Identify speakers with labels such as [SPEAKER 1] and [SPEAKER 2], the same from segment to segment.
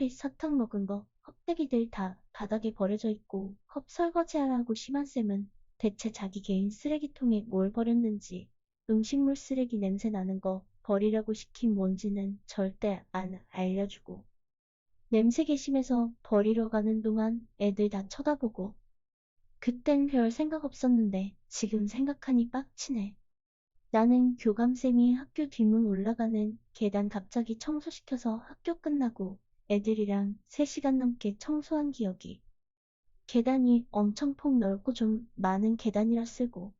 [SPEAKER 1] 사탕 먹은 거, 껍데기들 다 바닥에 버려져 있고 컵 설거지하라고 심한쌤은 대체 자기 개인 쓰레기통에 뭘 버렸는지 음식물 쓰레기 냄새 나는 거 버리라고 시킨 뭔지는 절대 안 알려주고 냄새 개심해서 버리러 가는 동안 애들 다 쳐다보고 그땐 별 생각 없었는데 지금 생각하니 빡치네. 나는 교감쌤이 학교 뒷문 올라가는 계단 갑자기 청소시켜서 학교 끝나고 애들이랑 3시간 넘게 청소한 기억이. 계단이 엄청 폭 넓고 좀 많은 계단이라 쓰고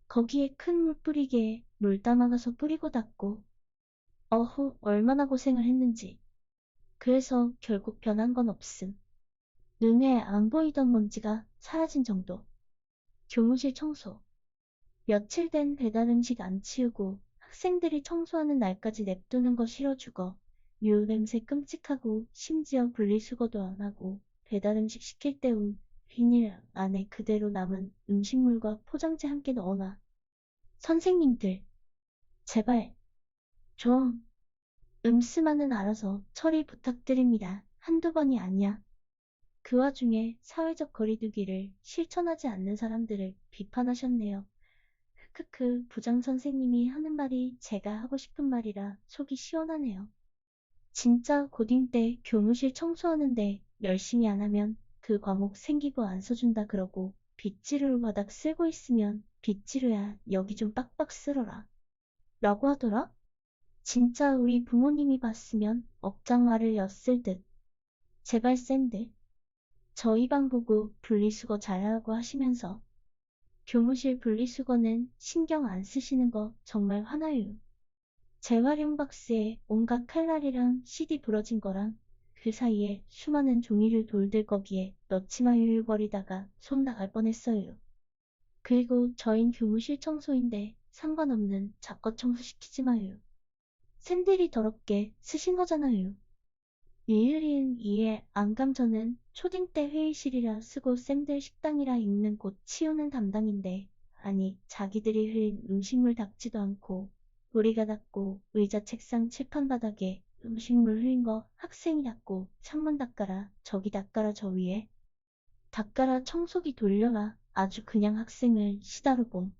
[SPEAKER 1] 거기에 큰 물 뿌리게 물 담아가서 뿌리고 닦고 어후 얼마나 고생을 했는지. 그래서 결국 변한 건 없음. 눈에 안 보이던 먼지가 사라진 정도. 교무실 청소. 며칠 된 배달 음식 안 치우고 학생들이 청소하는 날까지 냅두는 거 싫어 죽어. 유 냄새 끔찍하고 심지어 분리수거도 안 하고 배달 음식 시킬 때 비닐 안에 그대로 남은 음식물과 포장재 함께 넣어놔. 선생님들, 제발 좀 음스만은 알아서 처리 부탁드립니다. 한두 번이 아니야. 그 와중에 사회적 거리두기를 실천하지 않는 사람들을 비판하셨네요. 크크크 부장 선생님이 하는 말이 제가 하고 싶은 말이라 속이 시원하네요. 진짜 고딩 때 교무실 청소하는데 열심히 안 하면 그 과목 생기부 안 써준다 그러고 빗지르로 바닥 쓸고 있으면 빗지르야 여기 좀 빡빡 쓸어라 라고 하더라? 진짜 우리 부모님이 봤으면 억장말을 였을 듯. 제발 쌤들 저희 방 보고 분리수거 잘하라고 하시면서 교무실 분리수거는 신경 안 쓰시는 거 정말 화나요. 재활용 박스에 온갖 칼날이랑 CD 부러진 거랑 그 사이에 수많은 종이를 돌들 거기에 넣지 마요 버리다가 손 나갈 뻔했어요. 그리고 저흰 교무실 청소인데 상관없는 잡거 청소 시키지 마요. 샌들이 더럽게 쓰신 거잖아요. 리을이응 이해 안감 저는 초딩 때 회의실이라 쓰고 쌤들 식당이라 읽는 곳 치우는 담당인데 아니 자기들이 흘린 음식물 닦지도 않고 우리가 닦고 의자 책상 칠판 바닥에 음식물 흘린 거 학생이 닦고 창문 닦아라 저기 닦아라 저 위에 닦아라 청소기 돌려라 아주 그냥 학생을 시다로 봄.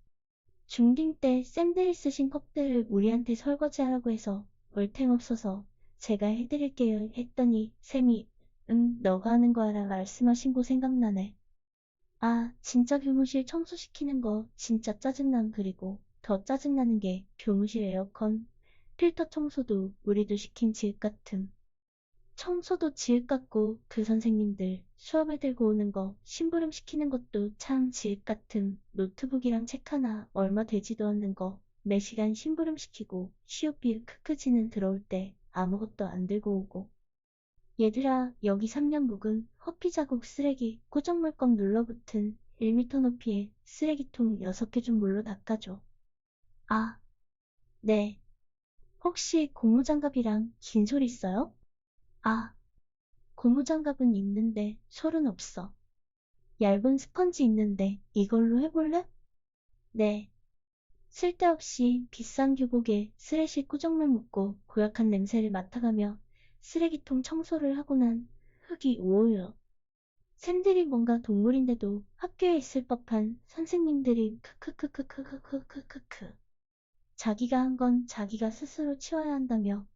[SPEAKER 1] 중딩 때 쌤들이 쓰신 컵들을 우리한테 설거지하라고 해서 얼탱없어서 제가 해드릴게요 했더니 쌤이 응 너가 하는 거야라 말씀하신 거 생각나네. 아 진짜 교무실 청소시키는 거 진짜 짜증남. 그리고 더 짜증나는 게 교무실 에어컨 필터 청소도 우리도 시킨 지읒 같음. 청소도 지읒 같고 그 선생님들 수업에 들고 오는 거 심부름 시키는 것도 참 지읒 같음. 노트북이랑 책 하나 얼마 되지도 않는 거 매시간 심부름 시키고 시오피 크크지는 들어올 때 아무것도 안 들고 오고. 얘들아 여기 3년 묵은 커피 자국 쓰레기 꾸정물껌 눌러붙은 1m 높이의 쓰레기통 6개 좀 물로 닦아줘. 아, 네. 혹시 고무장갑이랑 긴 솔 있어요? 아, 고무장갑은 있는데 솔은 없어. 얇은 스펀지 있는데 이걸로 해볼래? 네. 쓸데없이 비싼 교복에 쓰레쉬 꾸정물 묻고 고약한 냄새를 맡아가며 쓰레기통 청소를 하고 난 흙이 오오요. 샌들이 뭔가 동물인데도 학교에 있을 법한 선생님들이 크크크크크크크크크크. 자기가 한 건 자기가 스스로 치워야 한다며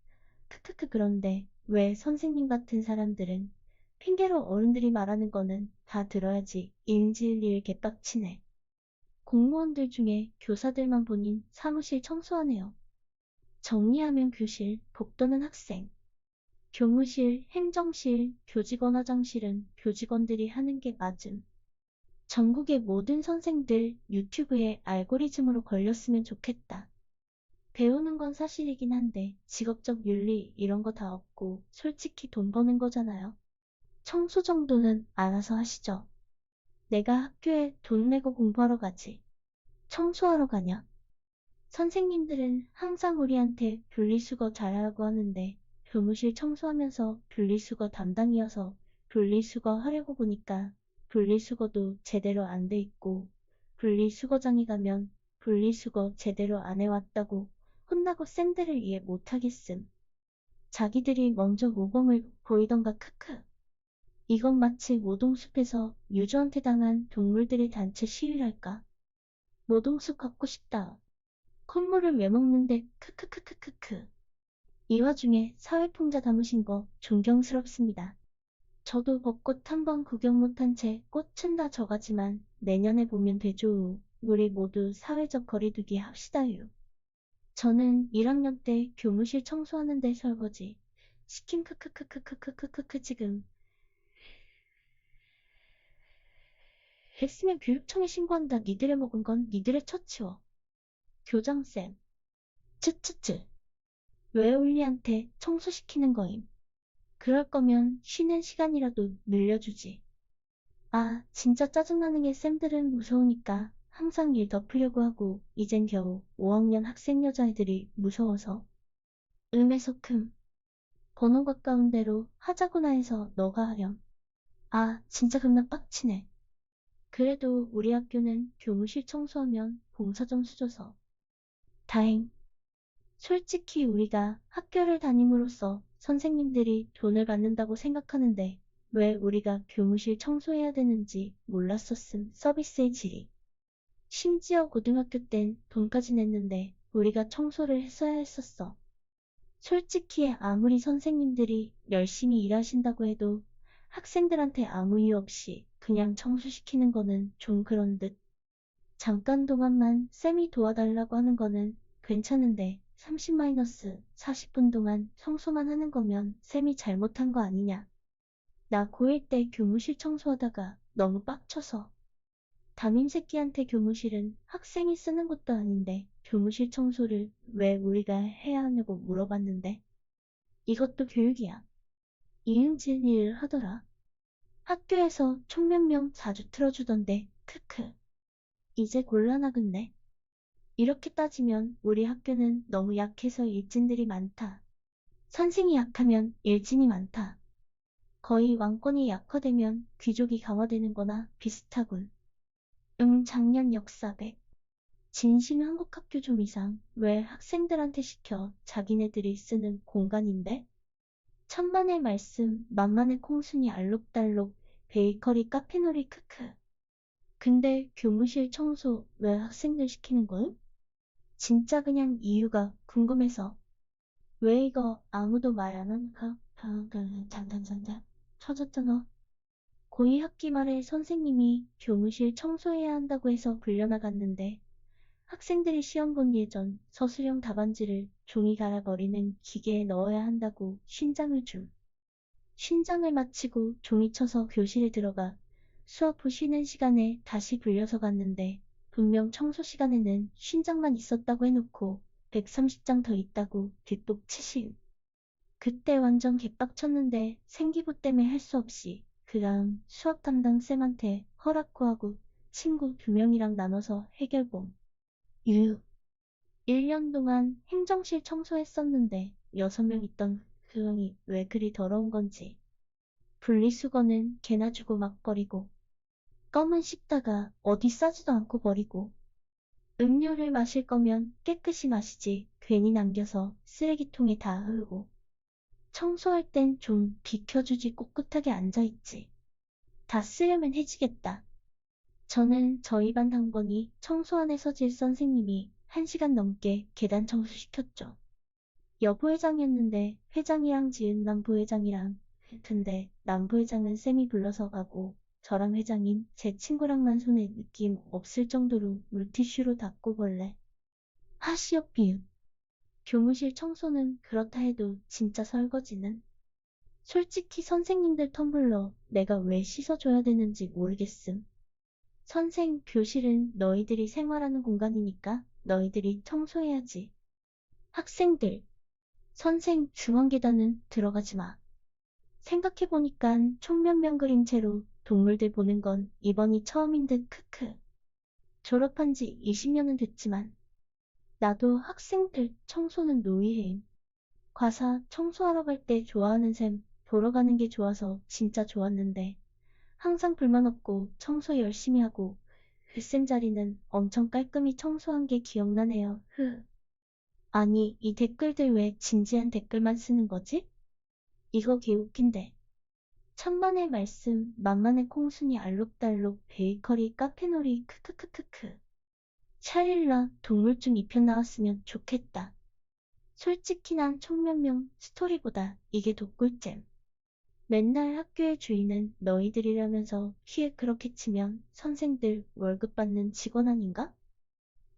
[SPEAKER 1] 크크크. 그런데 왜 선생님 같은 사람들은 핑계로 어른들이 말하는 거는 다 들어야지 인지일 일 개빡치네. 공무원들 중에 교사들만 본인 사무실 청소하네요. 정리하면 교실, 복도는 학생. 교무실, 행정실, 교직원 화장실은 교직원들이 하는 게 맞음. 전국의 모든 선생들 유튜브에 알고리즘으로 걸렸으면 좋겠다. 배우는 건 사실이긴 한데 직업적 윤리 이런 거 다 없고 솔직히 돈 버는 거잖아요. 청소 정도는 알아서 하시죠. 내가 학교에 돈 내고 공부하러 가지. 청소하러 가냐? 선생님들은 항상 우리한테 분리수거 잘하라고 하는데 교무실 청소하면서 분리수거 담당이어서 분리수거 하려고 보니까 분리수거도 제대로 안 돼 있고 분리수거장에 가면 분리수거 제대로 안 해왔다고 혼나고 쌤들을 이해 못하겠음. 자기들이 먼저 모범을 보이던가 크크. 이건 마치 모동숲에서 유저한테 당한 동물들의 단체 시위랄까. 모동숲 갖고 싶다. 콧물을 왜 먹는데 크크크크크크. 이 와중에 사회풍자 담으신 거 존경스럽습니다. 저도 벚꽃 한 번 구경 못한 채 꽃은 다 져가지만 내년에 보면 되죠. 우리 모두 사회적 거리두기 합시다요. 저는 1학년 때 교무실 청소하는데 설거지 시킨 크크크크크크크크크 지금 했으면 교육청에 신고한다. 니들의 먹은 건 니들의 처치워. 교장쌤. 츠츠츠. 왜 울리한테 청소시키는 거임? 그럴 거면 쉬는 시간이라도 늘려주지. 아, 진짜 짜증나는 게 쌤들은 무서우니까 항상 일 덮으려고 하고 이젠 겨우 5학년 학생 여자애들이 무서워서 음에서 큼. 번호 가까운 대로 하자구나 해서 너가 하렴. 아, 진짜 겁나 빡치네. 그래도 우리 학교는 교무실 청소하면 봉사 점수 줘서 다행. 솔직히 우리가 학교를 다님으로써 선생님들이 돈을 받는다고 생각하는데 왜 우리가 교무실 청소해야 되는지 몰랐었음. 서비스의 질이. 심지어 고등학교 땐 돈까지 냈는데 우리가 청소를 했어야 했었어. 솔직히 아무리 선생님들이 열심히 일하신다고 해도 학생들한테 아무 이유 없이 그냥 청소시키는 거는 좀 그런 듯. 잠깐 동안만 쌤이 도와달라고 하는 거는 괜찮은데 30-40분 동안 청소만 하는 거면 쌤이 잘못한 거 아니냐. 나 고1 때 교무실 청소하다가 너무 빡쳐서 담임 새끼한테 교무실은 학생이 쓰는 것도 아닌데 교무실 청소를 왜 우리가 해야 하냐고 물어봤는데 이것도 교육이야. 이응지은 일을 하더라. 학교에서 총 몇 명 자주 틀어주던데 크크. 이제 곤란하겠네. 이렇게 따지면 우리 학교는 너무 약해서 일진들이 많다. 선생이 약하면 일진이 많다. 거의 왕권이 약화되면 귀족이 강화되는 거나 비슷하군. 작년 역사 100. 진심 한국학교 좀 이상. 왜 학생들한테 시켜 자기네들이 쓰는 공간인데? 천만의 말씀 만만의 콩순이 알록달록 베이커리 카페놀이 크크. 근데 교무실 청소 왜 학생들 시키는 거임? 진짜 그냥 이유가 궁금해서. 왜 이거 아무도 말 안 하는가? 잔잔잔잔 터졌잖아. 고2 학기 말에 선생님이 교무실 청소해야 한다고 해서 불려나갔는데 학생들이 시험 본 예전 서술형 답안지를 종이 갈아버리는 기계에 넣어야 한다고 신장을 줌. 신장을 마치고 종이 쳐서 교실에 들어가 수업 후 쉬는 시간에 다시 불려서 갔는데 분명 청소 시간에는 신장만 있었다고 해놓고 130장 더 있다고 뒷독 치심. 그때 완전 개빡쳤는데 생기부 때문에 할 수 없이 그 다음 수학 담당 쌤한테 허락 구하고 친구 2명이랑 나눠서 해결봄. 유유. 1년 동안 행정실 청소했었는데 6명 있던 그 형이 왜 그리 더러운 건지. 분리수거는 개나 주고 막 버리고 껌은 씹다가 어디 싸지도 않고 버리고 음료를 마실 거면 깨끗이 마시지 괜히 남겨서 쓰레기통에 다 흐르고 청소할 땐 좀 비켜주지 꼿꼿하게 앉아있지. 다 쓰려면 해지겠다. 저는 저희 반 당번이 청소 안에서 질 선생님이 1시간 넘게 계단 청소시켰죠. 여부회장이었는데 회장이랑 지은 남부회장이랑 근데 남부회장은 쌤이 불러서 가고 저랑 회장인 제 친구랑만 손에 느낌 없을 정도로 물티슈로 닦고 볼래. 하시업 비읍. 교무실 청소는 그렇다 해도 진짜 설거지는 솔직히 선생님들 텀블러 내가 왜 씻어줘야 되는지 모르겠음. 선생, 교실은 너희들이 생활하는 공간이니까 너희들이 청소해야지. 학생들, 선생, 중앙계단은 들어가지 마. 생각해보니깐 총 몇 명 그림체로 동물들 보는 건 이번이 처음인 듯 크크. 졸업한 지 20년은 됐지만 나도 학생들 청소는 노예임. 과사 청소하러 갈 때 좋아하는 셈 보러 가는 게 좋아서 진짜 좋았는데 항상 불만 없고 청소 열심히 하고 그 쌤 자리는 엄청 깔끔히 청소한 게 기억나네요. 흐. 아니, 이 댓글들 왜 진지한 댓글만 쓰는 거지? 이거 개웃긴데. 천만의 말씀, 만만의 콩순이 알록달록, 베이커리, 카페놀이, 크크크크크. 샤릴라, 동물중 2편 나왔으면 좋겠다. 솔직히 난 총명명 스토리보다 이게 더 꿀잼. 맨날 학교의 주인은 너희들이라면서 키에 그렇게 치면 선생들 월급 받는 직원 아닌가?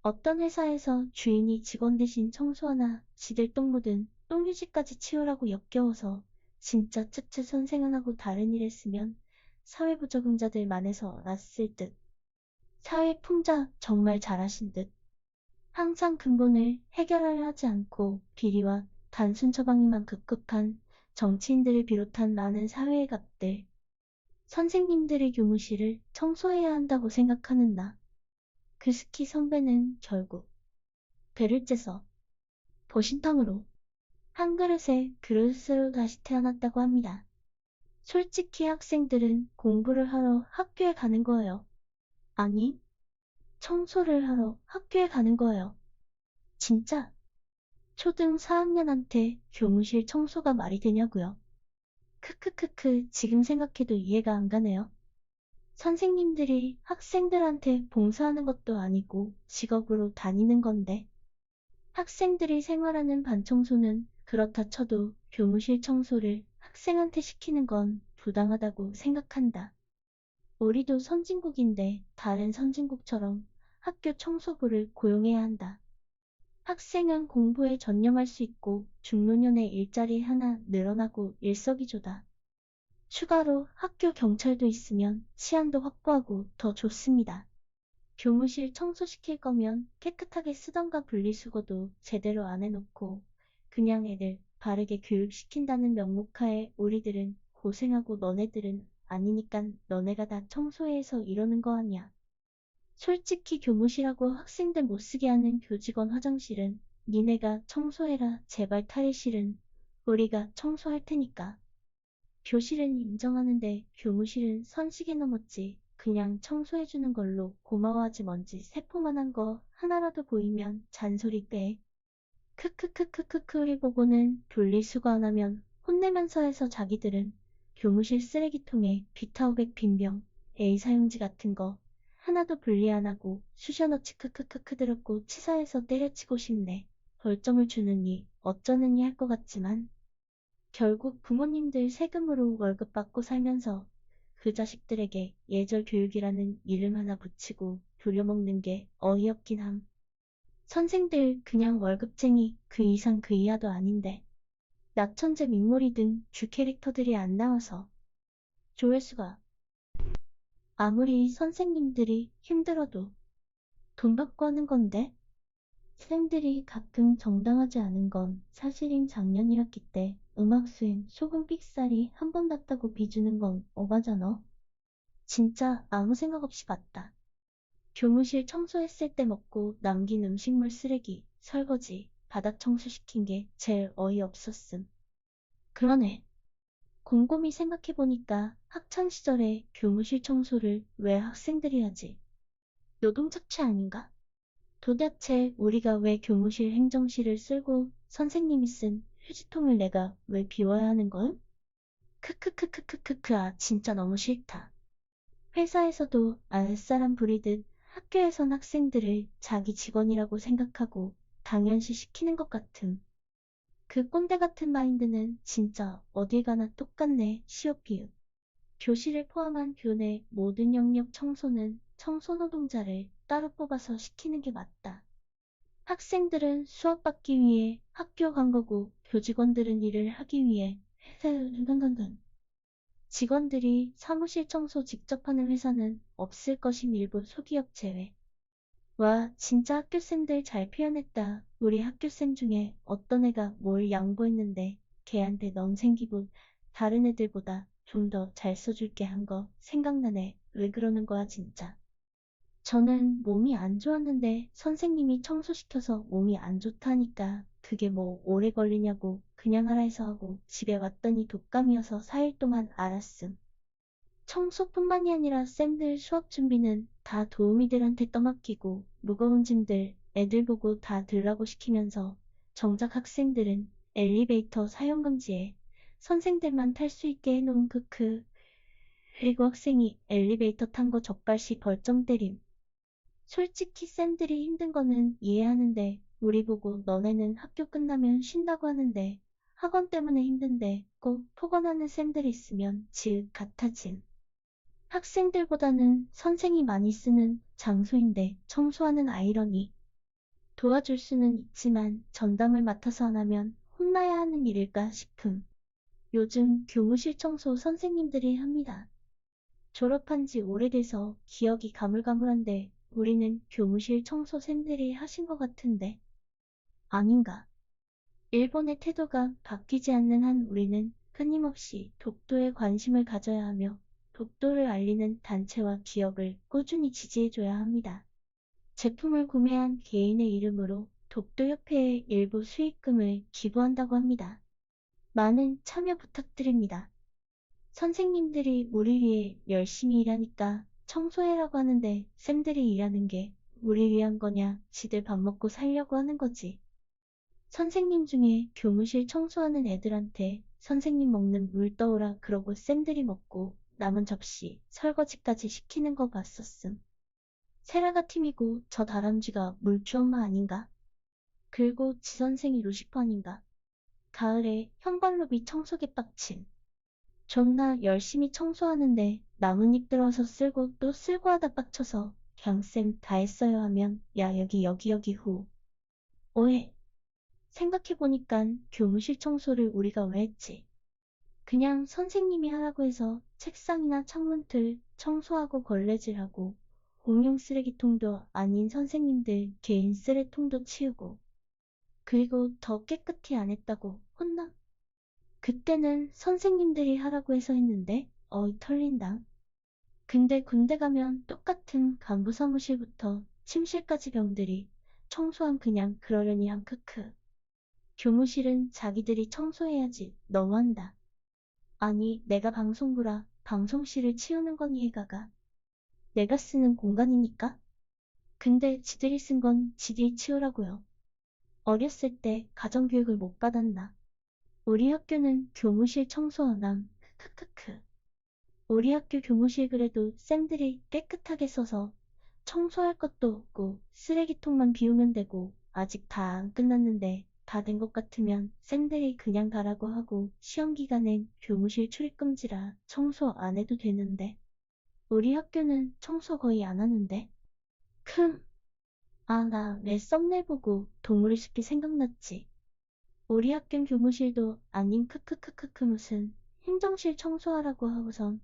[SPEAKER 1] 어떤 회사에서 주인이 직원 대신 청소하나 지들 똥 묻은 똥유지까지 치우라고 역겨워서 진짜 츠츠 선생은 하고 다른 일 했으면 사회부적응자들 만에서 났을 듯. 사회풍자 정말 잘하신 듯. 항상 근본을 해결하려 하지 않고 비리와 단순 처방에만 급급한 정치인들을 비롯한 많은 사회의 갑들, 선생님들의 교무실을 청소해야 한다고 생각하는 나. 그 스키 선배는 결국 배를 째서 보신탕으로 한 그릇에 그릇으로 다시 태어났다고 합니다. 솔직히 학생들은 공부를 하러 학교에 가는 거예요. 아니, 청소를 하러 학교에 가는 거예요. 진짜 초등 4학년한테 교무실 청소가 말이 되냐고요. 크크크크 지금 생각해도 이해가 안 가네요. 선생님들이 학생들한테 봉사하는 것도 아니고 직업으로 다니는 건데 학생들이 생활하는 반청소는 그렇다 쳐도 교무실 청소를 학생한테 시키는 건 부당하다고 생각한다. 우리도 선진국인데 다른 선진국처럼 학교 청소부를 고용해야 한다. 학생은 공부에 전념할 수 있고 중노년의 일자리 하나 늘어나고 일석이조다. 추가로 학교 경찰도 있으면 치안도 확보하고 더 좋습니다. 교무실 청소시킬 거면 깨끗하게 쓰던가 분리수거도 제대로 안 해놓고 그냥 애들 바르게 교육시킨다는 명목하에 우리들은 고생하고 너네들은 아니니깐 너네가 다 청소해서 이러는 거 아니야. 솔직히 교무실하고 학생들 못쓰게 하는 교직원 화장실은 니네가 청소해라 제발 탈의실은 우리가 청소할 테니까. 교실은 인정하는데 교무실은 선식이 넘었지. 그냥 청소해주는 걸로 고마워하지 뭔지 세포만한 거 하나라도 보이면 잔소리 빼. 크크크크크크 우리 보고는 분리수거 안 하면 혼내면서 해서 자기들은 교무실 쓰레기통에 비타오백 빈병, A사용지 같은 거 하나도 분리 안 하고 쑤셔넣지 크크크크 들었고 치사해서 때려치고 싶네. 벌점을 주느니 어쩌느니 할 것 같지만 결국 부모님들 세금으로 월급 받고 살면서 그 자식들에게 예절 교육이라는 이름 하나 붙이고 졸여먹는 게 어이없긴 함. 선생들 그냥 월급쟁이 그 이상 그 이하도 아닌데 낙천재 민몰이 등 주 캐릭터들이 안 나와서 조회수가 아무리 선생님들이 힘들어도 돈 받고 하는 건데 쌤들이 가끔 정당하지 않은 건 사실인 작년 1학기 때 음악 수행 소금 삑사리 한 번 봤다고 비주는 건 오바잖아. 진짜 아무 생각 없이 봤다. 교무실 청소했을 때 먹고 남긴 음식물 쓰레기, 설거지, 바닥 청소시킨 게 제일 어이없었음. 그러네. 곰곰이 생각해보니까 학창시절에 교무실 청소를 왜 학생들이 하지? 노동착취 아닌가? 도대체 우리가 왜 교무실 행정실을 쓸고 선생님이 쓴 휴지통을 내가 왜 비워야 하는 걸? 크크크크크크크 아 진짜 너무 싫다. 회사에서도 알사람 부리듯 학교에선 학생들을 자기 직원이라고 생각하고 당연시 시키는 것 같음. 그 꼰대 같은 마인드는 진짜 어딜 가나 똑같네. 시옷 비읍. 교실을 포함한 교내 모든 영역 청소는 청소노동자를 따로 뽑아서 시키는 게 맞다. 학생들은 수업 받기 위해 학교 간 거고 교직원들은 일을 하기 위해 회사를 등등등등. 직원들이 사무실 청소 직접 하는 회사는 없을 것임 일부 소기업 제외. 와 진짜 학교쌤들 잘 표현했다. 우리 학교쌤 중에 어떤 애가 뭘 양보했는데 걔한테 넌 생기부 다른 애들보다 좀 더 잘 써줄게 한 거 생각나네. 왜 그러는 거야 진짜. 저는 몸이 안 좋았는데 선생님이 청소시켜서 몸이 안 좋다니까 그게 뭐 오래 걸리냐고 그냥 하라 해서 하고 집에 왔더니 독감이어서 4일 동안 앓았음. 청소뿐만이 아니라 쌤들 수업 준비는 다 도우미들한테 떠맡기고 무거운 짐들 애들 보고 다 들라고 시키면서 정작 학생들은 엘리베이터 사용 금지에 선생들만 탈 수 있게 해놓은 크크. 그리고 학생이 엘리베이터 탄 거 적발시 벌점 때림. 솔직히 쌤들이 힘든 거는 이해하는데 우리 보고 너네는 학교 끝나면 쉰다고 하는데 학원 때문에 힘든데 꼭 폭언하는 쌤들이 있으면 지읒 같아짐. 학생들보다는 선생이 많이 쓰는 장소인데 청소하는 아이러니. 도와줄 수는 있지만 전담을 맡아서 안 하면 혼나야 하는 일일까 싶음. 요즘 교무실 청소 선생님들이 합니다. 졸업한 지 오래돼서 기억이 가물가물한데 우리는 교무실 청소생들이 하신 것 같은데 아닌가? 일본의 태도가 바뀌지 않는 한 우리는 끊임없이 독도에 관심을 가져야 하며 독도를 알리는 단체와 기업을 꾸준히 지지해줘야 합니다. 제품을 구매한 개인의 이름으로 독도협회에 일부 수익금을 기부한다고 합니다. 많은 참여 부탁드립니다. 선생님들이 우리 위해 열심히 일하니까 청소해라고 하는데 쌤들이 일하는 게 우리 위한 거냐? 지들 밥 먹고 살려고 하는 거지. 선생님 중에 교무실 청소하는 애들한테 선생님 먹는 물 떠오라 그러고 쌤들이 먹고 남은 접시 설거지까지 시키는 거 봤었음. 세라가 팀이고 저 다람쥐가 물주 엄마 아닌가? 그리고 지 선생이 루시퍼 아닌가? 가을에 현관로비 청소기 빡침. 존나 열심히 청소하는데 나뭇잎 들어서 쓸고 또 쓸고 하다 빡쳐서 그냥 쌤 다 했어요 하면 야 여기 후. 오해. 생각해보니깐 교무실 청소를 우리가 왜 했지? 그냥 선생님이 하라고 해서 책상이나 창문틀 청소하고 걸레질하고 공용 쓰레기통도 아닌 선생님들 개인 쓰레통도 치우고 그리고 더 깨끗이 안 했다고 혼나? 그때는 선생님들이 하라고 해서 했는데 어이 털린다. 근데 군대 가면 똑같은 간부 사무실부터 침실까지 병들이 청소함 그냥 그러려니 함 크크. 교무실은 자기들이 청소해야지 너무한다. 아니 내가 방송부라 방송실을 치우는 거니 해가가. 내가 쓰는 공간이니까? 근데 지들이 쓴 건 지들이 치우라고요. 어렸을 때 가정교육을 못 받았나. 우리 학교는 교무실 청소 안 함. 크크크. 우리 학교 교무실 그래도 쌤들이 깨끗하게 써서 청소할 것도 없고 쓰레기통만 비우면 되고 아직 다 안 끝났는데 다 된 것 같으면 쌤들이 그냥 가라고 하고 시험 기간엔 교무실 출입금지라 청소 안 해도 되는데 우리 학교는 청소 거의 안 하는데 큼. 아 나 왜 썸네일 보고 동물의 숲이 생각났지. 우리 학교 교무실도 아닌 크크크크크 무슨 행정실 청소하라고 하고선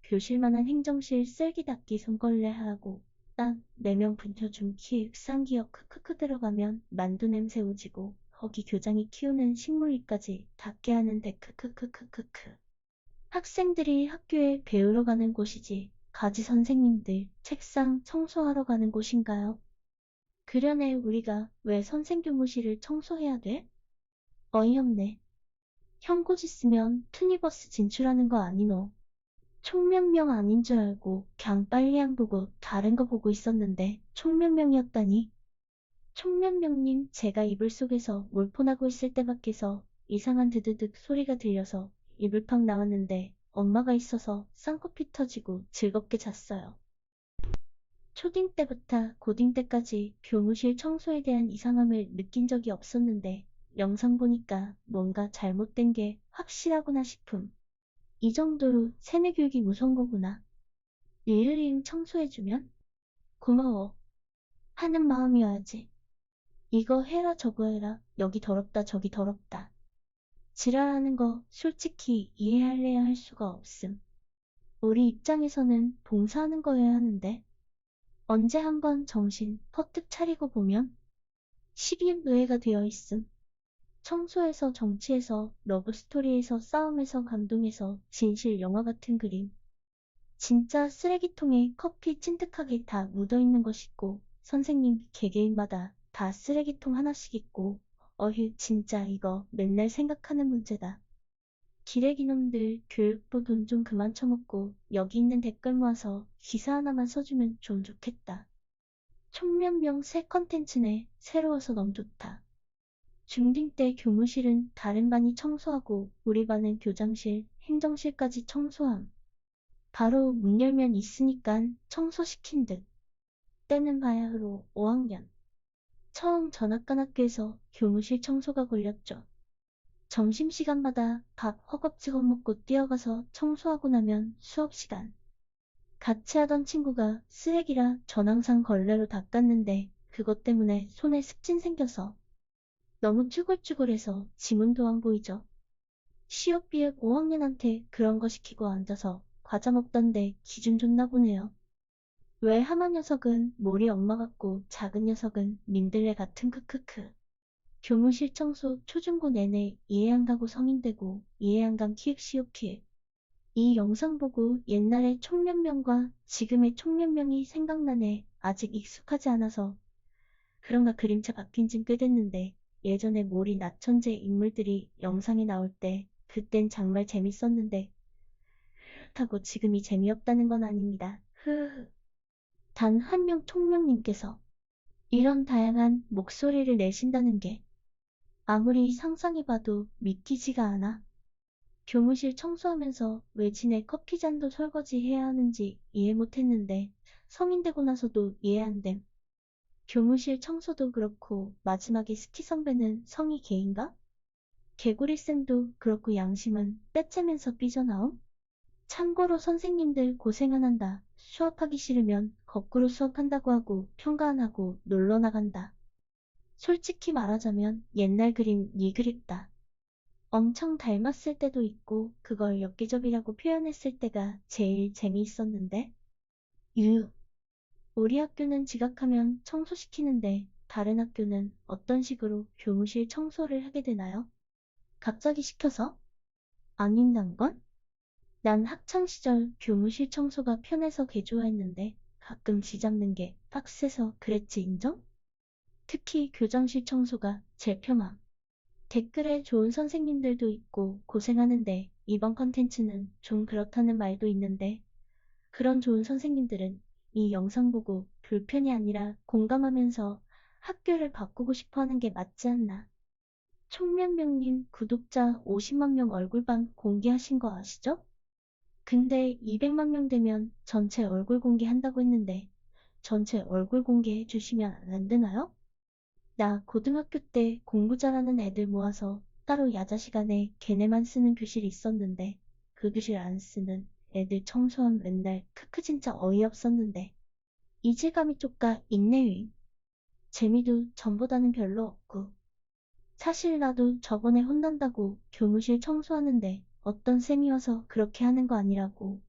[SPEAKER 1] 교실만한 행정실 쓸기 닦기 손걸레 하고 딱 4명 분혀준 키 흑상기역 크크크 들어가면 만두 냄새 오지고 거기 교장이 키우는 식물잎까지 닦게 하는데 크크크크크크. 학생들이 학교에 배우러 가는 곳이지 가지 선생님들 책상 청소하러 가는 곳인가요? 그러네 우리가 왜 선생 교무실을 청소해야 돼? 어이없네. 형고지 쓰면 투니버스 진출하는 거 아니노? 총명명 아닌 줄 알고 그냥 빨리 안 보고 다른 거 보고 있었는데 총명명이었다니. 총명명님 제가 이불 속에서 몰폰하고 있을 때 밖에서 이상한 드드득 소리가 들려서 이불 팍 나왔는데 엄마가 있어서 쌍꺼풀 터지고 즐겁게 잤어요. 초딩 때부터 고딩 때까지 교무실 청소에 대한 이상함을 느낀 적이 없었는데 영상 보니까 뭔가 잘못된 게 확실하구나 싶음. 이 정도로 세뇌교육이 무서운 거구나. 일일이 청소해주면 고마워 하는 마음이어야지. 이거 해라 저거 해라 여기 더럽다 저기 더럽다. 지랄하는 거 솔직히 이해할래야 할 수가 없음. 우리 입장에서는 봉사하는 거여야 하는데 언제 한번 정신 퍼뜩 차리고 보면 12인 노예가 되어 있음. 청소에서 정치에서 러브스토리에서 싸움에서 감동에서 진실 영화 같은 그림. 진짜 쓰레기통에 커피 찐득하게 다 묻어있는 것이고 선생님 개개인마다 다 쓰레기통 하나씩 있고 어휴 진짜 이거 맨날 생각하는 문제다. 기레기놈들 교육부 돈 좀 그만 처먹고 여기 있는 댓글 모아서 기사 하나만 써주면 좀 좋겠다. 총명명 새 컨텐츠네. 새로워서 너무 좋다. 중딩 때 교무실은 다른 반이 청소하고 우리 반은 교장실, 행정실까지 청소함. 바로 문 열면 있으니깐 청소시킨 듯. 때는 바야흐로 5학년. 처음 전학 간 학교에서 교무실 청소가 걸렸죠. 점심시간마다 밥 허겁지겁 먹고 뛰어가서 청소하고 나면 수업시간. 같이 하던 친구가 쓰레기라 전 항상 걸레로 닦았는데 그것 때문에 손에 습진 생겨서 너무 쭈글쭈글해서 지문도 안 보이죠. 시옷비읍 5학년한테 그런 거 시키고 앉아서 과자 먹던데 기준 좋나 보네요. 왜 하마 녀석은 몰이 엄마 같고 작은 녀석은 민들레 같은 크크크. 교무실 청소 초중고 내내 이해 안 가고 성인 되고 이해 안 감 키읔 시옷 키읔. 이 영상 보고 옛날의 총면명과 지금의 총면명이 생각나네. 아직 익숙하지 않아서 그런가 그림체 바뀐 진 꽤 됐는데 예전에 몰이 나천재 인물들이 영상에 나올 때 그땐 정말 재밌었는데 그렇다고 지금이 재미없다는 건 아닙니다. 흐흐. 단 한 명 총명님께서 이런 다양한 목소리를 내신다는 게 아무리 상상해봐도 믿기지가 않아. 교무실 청소하면서 왜 지네 커피잔도 설거지해야 하는지 이해 못했는데 성인 되고 나서도 이해 안 됨. 교무실 청소도 그렇고 마지막에 스키 선배는 성이 개인가? 개구리쌤도 그렇고 양심은 빼째면서 삐져나옴? 참고로 선생님들 고생 안 한다. 수업하기 싫으면 거꾸로 수업한다고 하고 평가 안 하고 놀러 나간다. 솔직히 말하자면 옛날 그림 니 그립다. 엄청 닮았을 때도 있고 그걸 엽기적이라고 표현했을 때가 제일 재미있었는데. 유유. 우리 학교는 지각하면 청소시키는데 다른 학교는 어떤 식으로 교무실 청소를 하게 되나요? 갑자기 시켜서? 아닌단건? 난 학창시절 교무실 청소가 편해서 개 좋아했는데 가끔 쥐 잡는 게 빡세서 그랬지 인정? 특히 교장실 청소가 제일 편함. 댓글에 좋은 선생님들도 있고 고생하는데 이번 컨텐츠는 좀 그렇다는 말도 있는데 그런 좋은 선생님들은 이 영상 보고 불편이 아니라 공감하면서 학교를 바꾸고 싶어 하는 게 맞지 않나. 총면명님 구독자 50만 명 얼굴방 공개하신 거 아시죠? 근데 200만 명 되면 전체 얼굴 공개한다고 했는데 전체 얼굴 공개해 주시면 안 되나요? 나 고등학교 때 공부 잘하는 애들 모아서 따로 야자 시간에 걔네만 쓰는 교실이 있었는데 그 교실 안 쓰는 애들 청소하면 맨날 크크 진짜 어이없었는데 이질감이 쫓가 있네윙. 재미도 전보다는 별로 없고 사실 나도 저번에 혼난다고 교무실 청소하는데 어떤 쌤이 와서 그렇게 하는 거 아니라고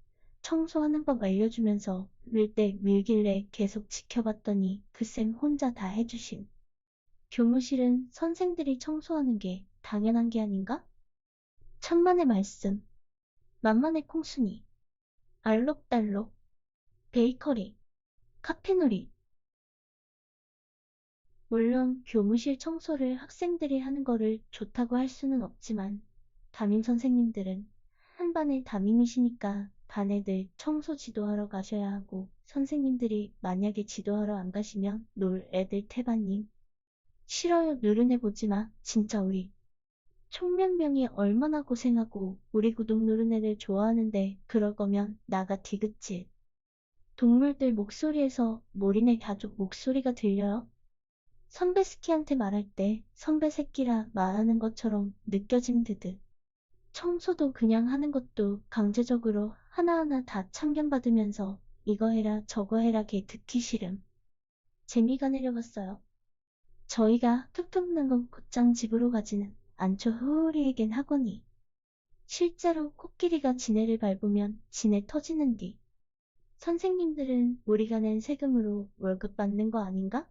[SPEAKER 1] 청소하는 법 알려주면서 밀 때 밀길래 계속 지켜봤더니 그 쌤 혼자 다 해주심. 교무실은 선생들이 청소하는 게 당연한 게 아닌가? 천만의 말씀, 만만의 콩순이, 알록달록, 베이커리, 카페놀이. 물론 교무실 청소를 학생들이 하는 거를 좋다고 할 수는 없지만 담임 선생님들은 한 반의 담임이시니까 반 애들 청소 지도하러 가셔야 하고 선생님들이 만약에 지도하러 안 가시면 놀 애들 태반님. 싫어요 누른 애 보지마 진짜 우리 총면명이 얼마나 고생하고 우리 구독 누른 애들 좋아하는데 그럴 거면 나가 디귿질. 동물들 목소리에서 몰인의 가족 목소리가 들려요. 선배 스키한테 말할 때 선배 새끼라 말하는 것처럼 느껴진 듯. 청소도 그냥 하는 것도 강제적으로 하나하나 다 참견받으면서 이거 해라 저거 해라 개 듣기 싫음. 재미가 내려갔어요. 저희가 툭툭 난건 곧장 집으로 가지는 않죠. 흐우리에겐 하거니. 실제로 코끼리가 지네를 밟으면 지네 터지는 뒤. 선생님들은 우리가 낸 세금으로 월급 받는 거 아닌가?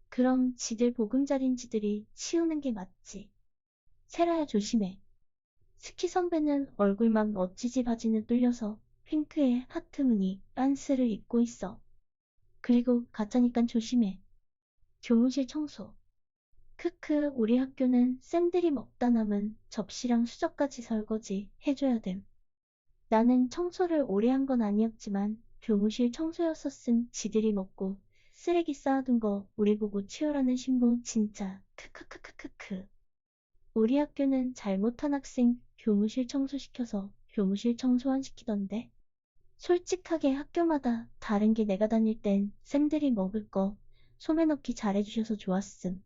[SPEAKER 1] 그럼 지들 보금자린 지들이 치우는 게 맞지. 세라야 조심해. 스키 선배는 얼굴만 멋지지 바지는 뚫려서 핑크의 하트 무늬 빤스를 입고 있어. 그리고 가짜니깐 조심해. 교무실 청소. 크크 우리 학교는 쌤들이 먹다 남은 접시랑 수저까지 설거지 해줘야 됨. 나는 청소를 오래 한 건 아니었지만 교무실 청소였었음 지들이 먹고 쓰레기 쌓아둔 거 우리 보고 치우라는 신부 진짜 크크크크크크. 우리 학교는 잘못한 학생 교무실 청소시켜서 교무실 청소 안 시키던데. 솔직하게 학교마다 다른 게 내가 다닐 땐 쌤들이 먹을 거 소매 넣기 잘해주셔서 좋았음.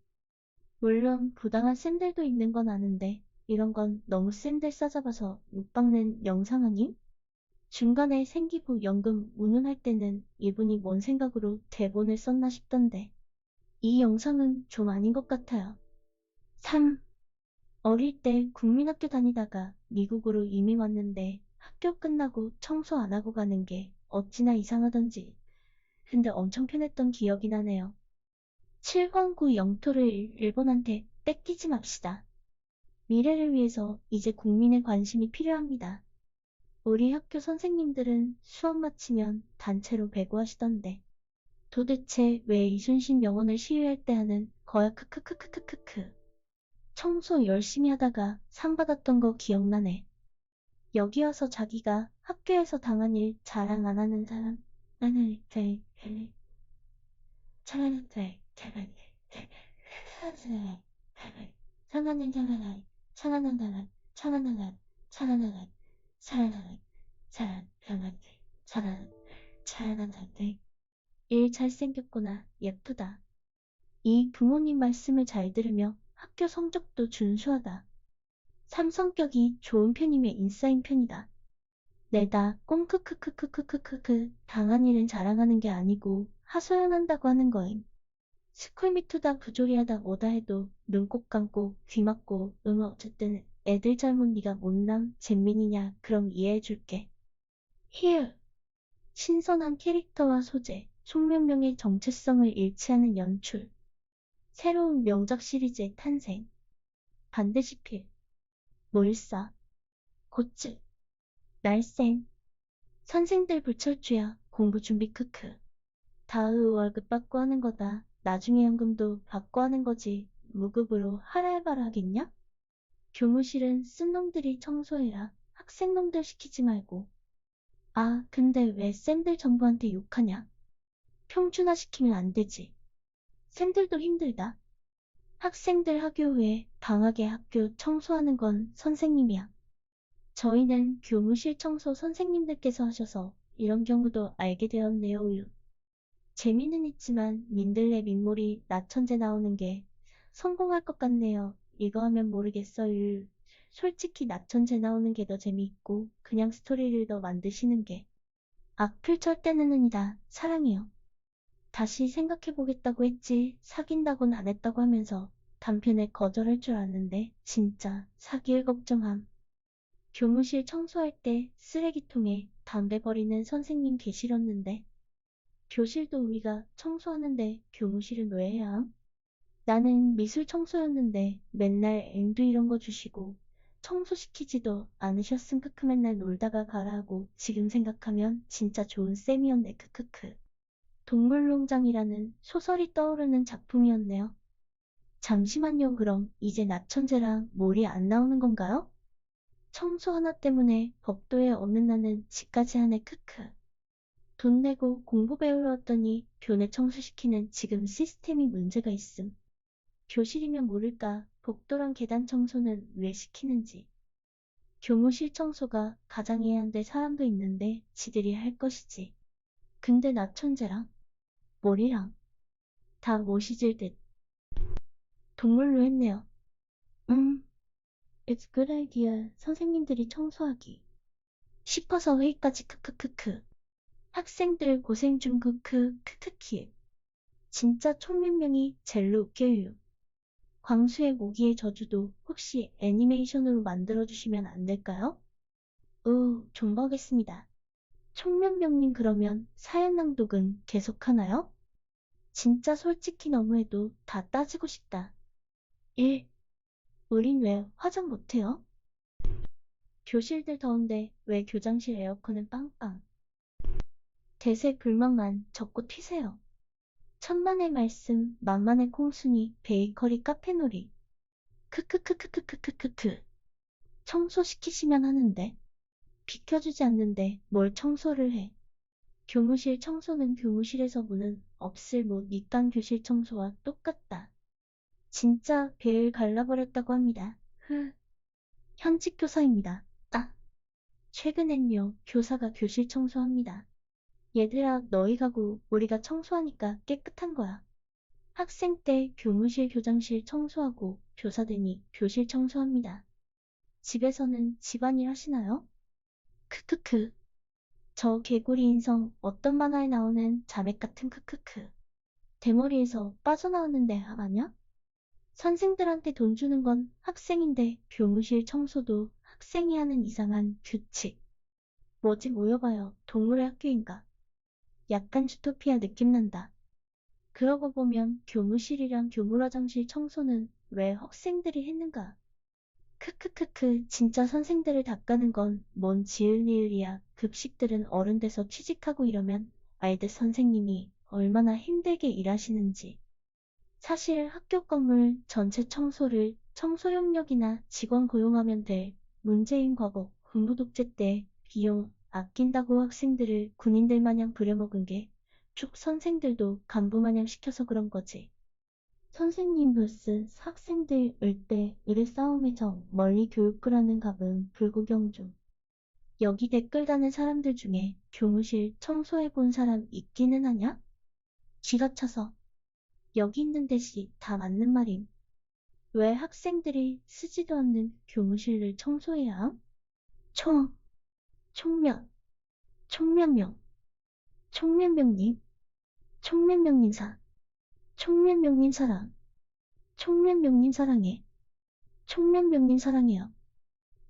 [SPEAKER 1] 물론 부당한 쌤들도 있는 건 아는데 이런 건 너무 쌤들 싸잡아서 욕박는 영상 아님? 중간에 생기부 연금 운운할 때는 이분이 뭔 생각으로 대본을 썼나 싶던데 이 영상은 좀 아닌 것 같아요. 3. 어릴 때 국민학교 다니다가 미국으로 이민 왔는데 학교 끝나고 청소 안 하고 가는 게 어찌나 이상하던지 근데 엄청 편했던 기억이 나네요. 7광구 영토를 일본한테 뺏기지 맙시다. 미래를 위해서 이제 국민의 관심이 필요합니다. 우리 학교 선생님들은 수업 마치면 단체로 배구하시던데 도대체 왜 이순신 명언을 시위할 때 하는 거야 크크크크크크크. 청소 열심히 하다가 상 받았던 거 기억나네. 여기 와서 자기가 학교에서 당한 일 자랑 안 하는 사람 나는 잘하는데 상하는 장하나 상하는 상하는 상하는 잘하는 잘하는 일 잘생겼구나 예쁘다. 이 부모님 말씀을 잘 들으며 학교 성적도 준수하다. 삼성격이 좋은 편이며 인싸인 편이다. 내다 꽁크크크크크크크크 당한 일은 자랑하는 게 아니고 하소연한다고 하는 거임. 스쿨미투다 부조리하다 뭐다 해도 눈 꼭 감고 귀 막고 어쨌든 애들 잘못 네가 못남 잼민이냐 그럼 이해해줄게. 히읗 신선한 캐릭터와 소재 송명명의 정체성을 잃지 않은 연출 새로운 명작 시리즈의 탄생 반드시 필 몰사 고츠 날쌘 선생들 불철주야 공부 준비 크크 다으 월급 받고 하는 거다. 나중에 연금도 받고 하는 거지. 무급으로 하라 해봐라 하겠냐? 교무실은 쓴 놈들이 청소해라. 학생놈들 시키지 말고. 아, 근데 왜 쌤들 정부한테 욕하냐? 평준화 시키면 안 되지. 쌤들도 힘들다. 학생들 학교 후에 방학에 학교 청소하는 건 선생님이야. 저희는 교무실 청소 선생님들께서 하셔서 이런 경우도 알게 되었네요. 우유. 재미는 있지만 민들레 민몰이 나천재 나오는 게 성공할 것 같네요. 이거 하면 모르겠어요. 솔직히 나천재 나오는 게 더 재미있고 그냥 스토리를 더 만드시는 게 악플 절대는 아니다. 사랑해요. 다시 생각해보겠다고 했지 사귄다고는 안 했다고 하면서 단편에 거절할 줄 아는데 진짜 사귈 걱정함. 교무실 청소할 때 쓰레기통에 담배 버리는 선생님 계시렸는데 교실도 우리가 청소하는데 교무실은 왜 해야 함? 나는 미술 청소였는데 맨날 앵두 이런 거 주시고 청소시키지도 않으셨음 크크 맨날 놀다가 가라 하고 지금 생각하면 진짜 좋은 쌤이었네 크크크. 동물농장이라는 소설이 떠오르는 작품이었네요. 잠시만요 그럼 이제 나천재랑 몰이 안 나오는 건가요? 청소 하나 때문에 법도에 없는 나는 집까지 하네 크크. 돈 내고 공부 배우러 왔더니 교내 청소시키는 지금 시스템이 문제가 있음. 교실이면 모를까 복도랑 계단 청소는 왜 시키는지. 교무실 청소가 가장 해야 될 사람도 있는데 지들이 할 것이지. 근데 나 천재랑 몰이랑 다 모시질 듯 동물로 했네요. It's good idea. 선생님들이 청소하기 싶어서 회의까지 크크크크. 학생들 고생 중 크크 크크키. 진짜 촌민명이 젤로 웃겨요. 광수의 모기의 저주도 혹시 애니메이션으로 만들어주시면 안 될까요? 존버하겠습니다. 총명명님 그러면 사연 낭독은 계속하나요? 진짜 솔직히 너무해도 다 따지고 싶다. 1. 우린 왜 화장 못해요? 교실들 더운데 왜 교장실 에어컨은 빵빵? 대세 불만만 적고 튀세요. 천만의 말씀 만만의 콩순이 베이커리 카페놀이 크크크크크크크크크 청소시키시면 하는데 비켜주지 않는데 뭘 청소를 해. 교무실 청소는 교무실에서 문은 없을 못 밑간 교실 청소와 똑같다. 진짜 배를 갈라버렸다고 합니다. 현직 교사입니다. 최근엔요, 교사가 교실 청소합니다. 얘들아, 너희 가구 우리가 청소하니까 깨끗한 거야. 학생 때 교무실 교장실 청소하고 교사 되니 교실 청소합니다. 집에서는 집안일 하시나요? 크크크. 저 개구리 인성 어떤 만화에 나오는 자맥 같은 크크크. 대머리에서 빠져나왔는데 하마냐? 선생들한테 돈 주는 건 학생인데 교무실 청소도 학생이 하는 이상한 규칙. 뭐지 모여봐요. 동물의 학교인가? 약간 주토피아 느낌 난다. 그러고 보면 교무실이랑 교무과정실 청소는 왜 학생들이 했는가? 크크크크 진짜 선생들을 닦아는 건 뭔 지을리을이야. 급식들은 어른 돼서 취직하고 이러면 알듯 선생님이 얼마나 힘들게 일하시는지. 사실 학교 건물 전체 청소를 청소용역이나 직원 고용하면 될 문재인 과거 군부 독재 때 비용 아낀다고 학생들을 군인들 마냥 부려먹은 게 쭉 선생들도 간부 마냥 시켜서 그런 거지. 선생님 vs 학생들 을대 을의 싸움에서 멀리 교육을 하는 갑은 불구경 중. 여기 댓글 다는 사람들 중에 교무실 청소해본 사람 있기는 하냐? 쥐가 쳐서. 여기 있는 대시 다 맞는 말임. 왜 학생들이 쓰지도 않는 교무실을 청소해야 함? 총면, 총면명, 총면명님, 총면명님 총면명님 사랑, 총면명님 사랑해, 총면명님 사랑해요.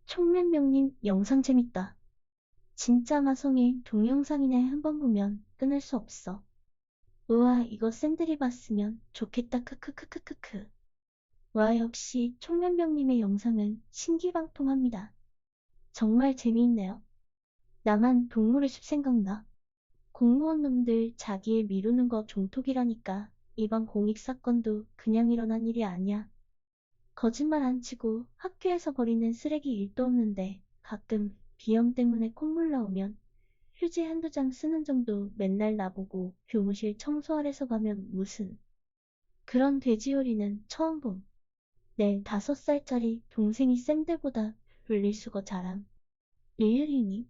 [SPEAKER 1] 총면명님 영상 재밌다. 진짜 마성의 동영상이네 한번 보면 끊을 수 없어. 우와 이거 쌤들이 봤으면 좋겠다 크크크크크크. 와 역시 총면명님의 영상은 신기방통합니다. 정말 재미있네요. 나만 동물의 숲 생각나. 공무원 놈들 자기 일 미루는 거 종톡이라니까. 이번 공익 사건도 그냥 일어난 일이 아니야. 거짓말 안 치고 학교에서 버리는 쓰레기 일도 없는데 가끔 비염 때문에 콧물 나오면 휴지 한두 장 쓰는 정도 맨날 나보고 교무실 청소하래서 가면 무슨 그런 돼지요리는 처음 봄. 내 5살짜리 동생이 쌤들보다 분리수거 잘함. 리을이니?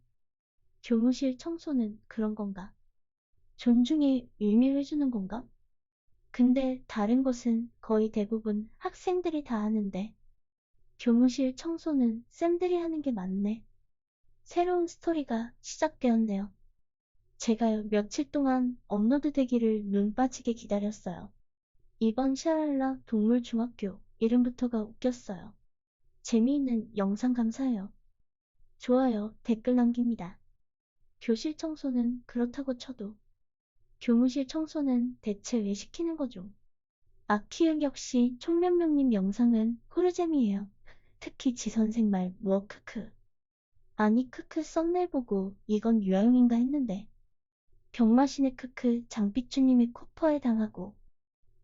[SPEAKER 1] 교무실 청소는 그런 건가? 존중에 의미해주는 건가? 근데 다른 곳은 거의 대부분 학생들이 다 하는데 교무실 청소는 쌤들이 하는 게 맞네. 새로운 스토리가 시작되었네요. 제가요 며칠 동안 업로드 되기를 눈 빠지게 기다렸어요. 이번 샤랄라 동물중학교 이름부터가 웃겼어요. 재미있는 영상 감사해요. 좋아요, 댓글 남깁니다. 교실 청소는 그렇다고 쳐도 교무실 청소는 대체 왜 시키는 거죠? 아키은 역시 총면명님 영상은 호르잼이에요. 특히 지선생 말 무어 크크. 아니 크크 썸네일 보고 이건 유아용인가 했는데 병마신의 크크 장삐쭈님의 코퍼에 당하고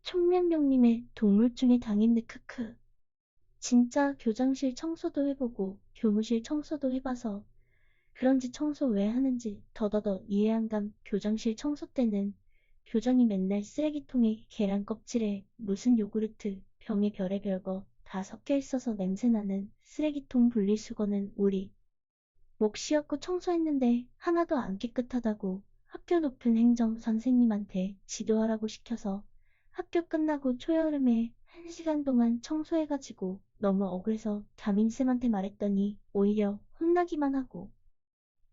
[SPEAKER 1] 총면명님의 동물중에 당했네 크크. 진짜 교장실 청소도 해보고 교무실 청소도 해봐서 그런지 청소 왜 하는지 더더더 이해 안 감. 교장실 청소 때는 교장이 맨날 쓰레기통에 계란 껍질에 무슨 요구르트 병에 별의별 거 다 섞여 있어서 냄새나는 쓰레기통 분리수거는 우리 몫이었고 청소했는데 하나도 안 깨끗하다고 학교 높은 행정 선생님한테 지도하라고 시켜서 학교 끝나고 초여름에 1시간 동안 청소해가지고 너무 억울해서 담임쌤한테 말했더니 오히려 혼나기만 하고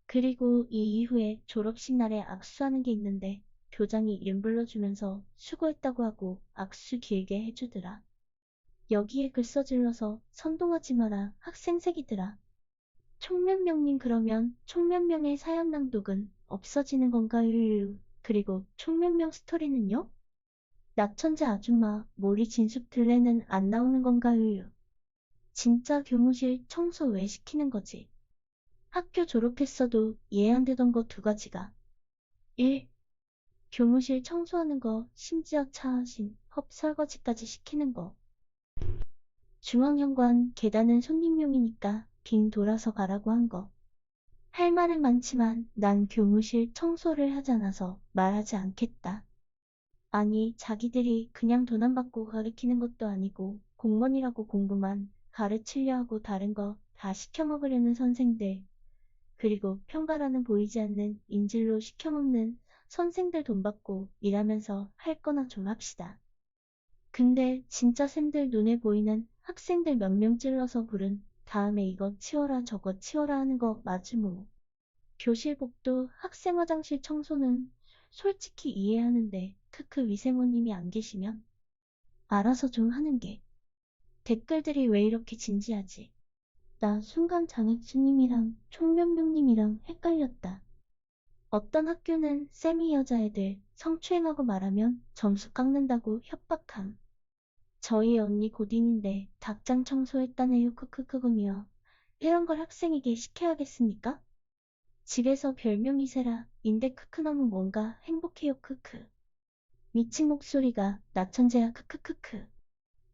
[SPEAKER 1] 그리고 이 이후에 졸업식 날에 악수하는 게 있는데 교장이 이름 불러주면서 수고했다고 하고 악수 길게 해주더라. 여기에 글 써질러서 선동하지 마라 학생색이더라. 총면명님 그러면 총면명의 사연 낭독은 없어지는 건가요? 그리고 총면명 스토리는요? 낙천재 아줌마 모리 진숙 들레는 안 나오는 건가요? 진짜 교무실 청소 왜 시키는 거지? 학교 졸업했어도 이해 안 되던 거 두 가지가 1. 교무실 청소하는 거 심지어 차신 헙 설거지까지 시키는 거. 중앙현관 계단은 손님용이니까 빙 돌아서 가라고 한 거. 할 말은 많지만 난 교무실 청소를 하지 않아서 말하지 않겠다. 아니, 자기들이 그냥 돈 안 받고 가르치는 것도 아니고 공무원이라고 공부만 가르치려 하고 다른 거 다 시켜먹으려는 선생들, 그리고 평가라는 보이지 않는 인질로 시켜먹는 선생들 돈 받고 일하면서 할 거나 좀 합시다. 근데 진짜 쌤들 눈에 보이는 학생들 몇 명 찔러서 부른 다음에 이거 치워라 저거 치워라 하는 거 맞지 뭐. 교실 복도, 학생 화장실 청소는 솔직히 이해하는데 크크 위생원님이 안 계시면 알아서 좀 하는 게. 댓글들이 왜 이렇게 진지하지? 나 순간 장학수님이랑 총면병님이랑 헷갈렸다. 어떤 학교는 쌤이 여자애들 성추행하고 말하면 점수 깎는다고 협박함. 저희 언니 고딩인데 닭장 청소했다네요 크크크금이요. 이런 걸 학생에게 시켜야겠습니까? 집에서 별명이세라 인데 크크 너무 뭔가 행복해요 크크. 미친 목소리가 나천재야 크크크크.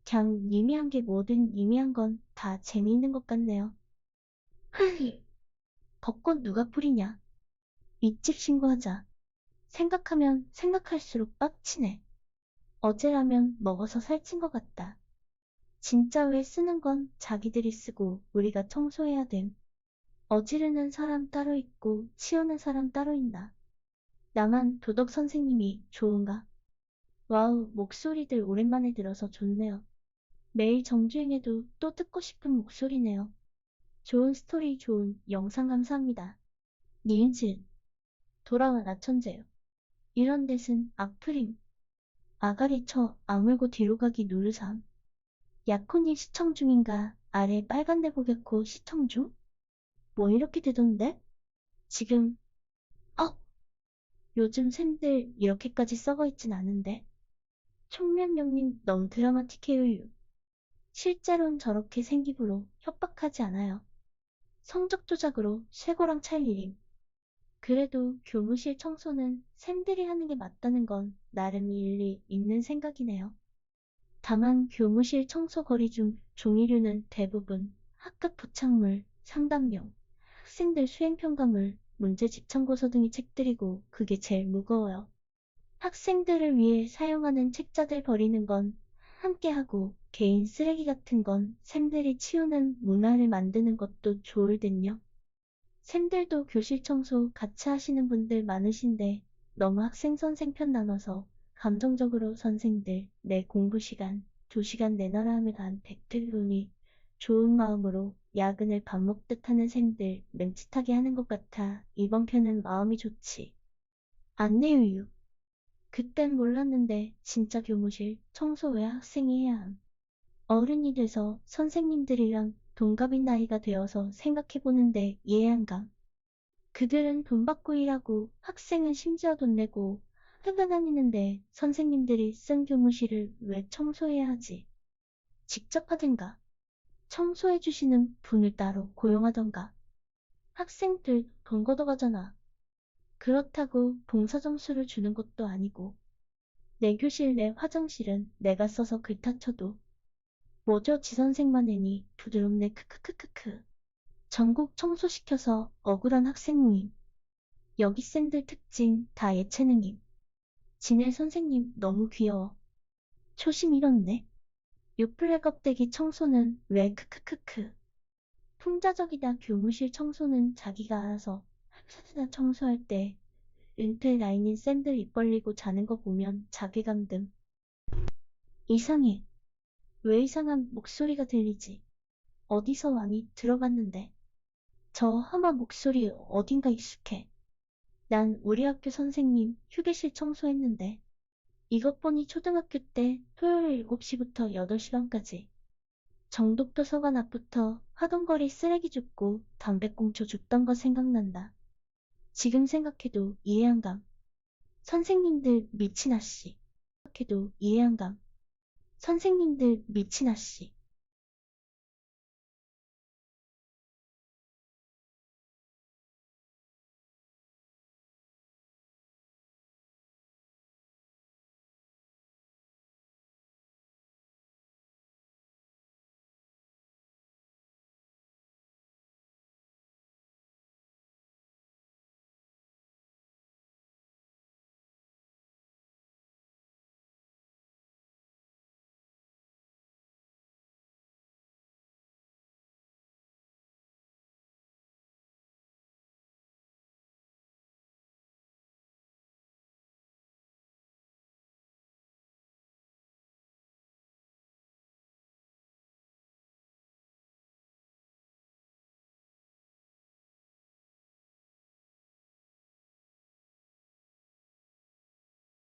[SPEAKER 1] 그냥 미미한 게 뭐든 미미한 건 다 재미있는 것 같네요. 흐흐. 벚꽃 누가 뿌리냐? 윗집 신고하자. 생각하면 생각할수록 빡치네. 어제 라면 먹어서 살찐 것 같다. 진짜 왜 쓰는 건 자기들이 쓰고 우리가 청소해야 됨. 어지르는 사람 따로 있고 치우는 사람 따로 있나. 나만 도덕 선생님이 좋은가? 와우, 목소리들 오랜만에 들어서 좋네요. 매일 정주행해도 또 듣고 싶은 목소리네요. 좋은 스토리, 좋은 영상 감사합니다. 니은진, 돌아와 나천재요. 이런 데슨 악플임. 아가리 쳐 악물고 뒤로 가기 누르삼. 약혼님 시청 중인가? 아래 빨간 대보겠고 시청 중? 뭐 이렇게 되던데? 지금, 요즘 샘들 이렇게까지 썩어 있진 않은데. 총명령님 너무 드라마틱해요. 실제론 저렇게 생기부로 협박하지 않아요. 성적 조작으로 쇠고랑 찰 일임. 그래도 교무실 청소는 샘들이 하는 게 맞다는 건 나름 일리 있는 생각이네요. 다만 교무실 청소 거리 중 종이류는 대부분 학급 부착물, 상담용, 학생들 수행평가물, 문제집 참고서 등이 책들이고 그게 제일 무거워요. 학생들을 위해 사용하는 책자들 버리는 건 함께하고 개인 쓰레기 같은 건 샘들이 치우는 문화를 만드는 것도 좋을 듯요. 샘들도 교실 청소 같이 하시는 분들 많으신데 너무 학생 선생 편 나눠서 감정적으로 선생들 내 공부 시간 2시간 내놔라 하면 안 댓글론이 좋은 마음으로 야근을 밥 먹듯 하는 샘들 맹칫하게 하는 것 같아 이번 편은 마음이 좋지 않네요. 그땐 몰랐는데 진짜 교무실 청소 왜 학생이 해야 함. 어른이 돼서 선생님들이랑 동갑인 나이가 되어서 생각해보는데 이해 안 감. 그들은 돈 받고 일하고 학생은 심지어 돈 내고 학교 다니는데 선생님들이 쓴 교무실을 왜 청소해야 하지? 직접 하든가 청소해주시는 분을 따로 고용하던가 학생들 돈 걷어가잖아. 그렇다고 봉사 점수를 주는 것도 아니고 내 교실 내 화장실은 내가 써서 글타쳐도 뭐죠 지선생만 해니 부드럽네 크크크크크. 전국 청소시켜서 억울한 학생 모임. 여기 쌤들 특징 다 예체능임. 진일 선생님 너무 귀여워. 초심 잃었네. 요플레 껍데기 청소는 왜 크크크크. 풍자적이다 교무실 청소는 자기가 알아서 학사나 청소할 때 은퇴 라인인 쌤들 입 벌리고 자는 거 보면 자괴감 듦. 이상해. 왜 이상한 목소리가 들리지? 어디서 많이 들어봤는데. 저 하마 목소리 어딘가 익숙해. 난 우리 학교 선생님 휴게실 청소했는데. 이것 보니 초등학교 때 토요일 7시부터 8시 반까지. 정독도 서관 앞부터 하동거리 쓰레기 줍고 담배꽁초 줍던 거 생각난다. 지금 생각해도 이해 안 감. 선생님들 미친 아씨. 생각해도 이해 안 감. 선생님들 미친 아씨.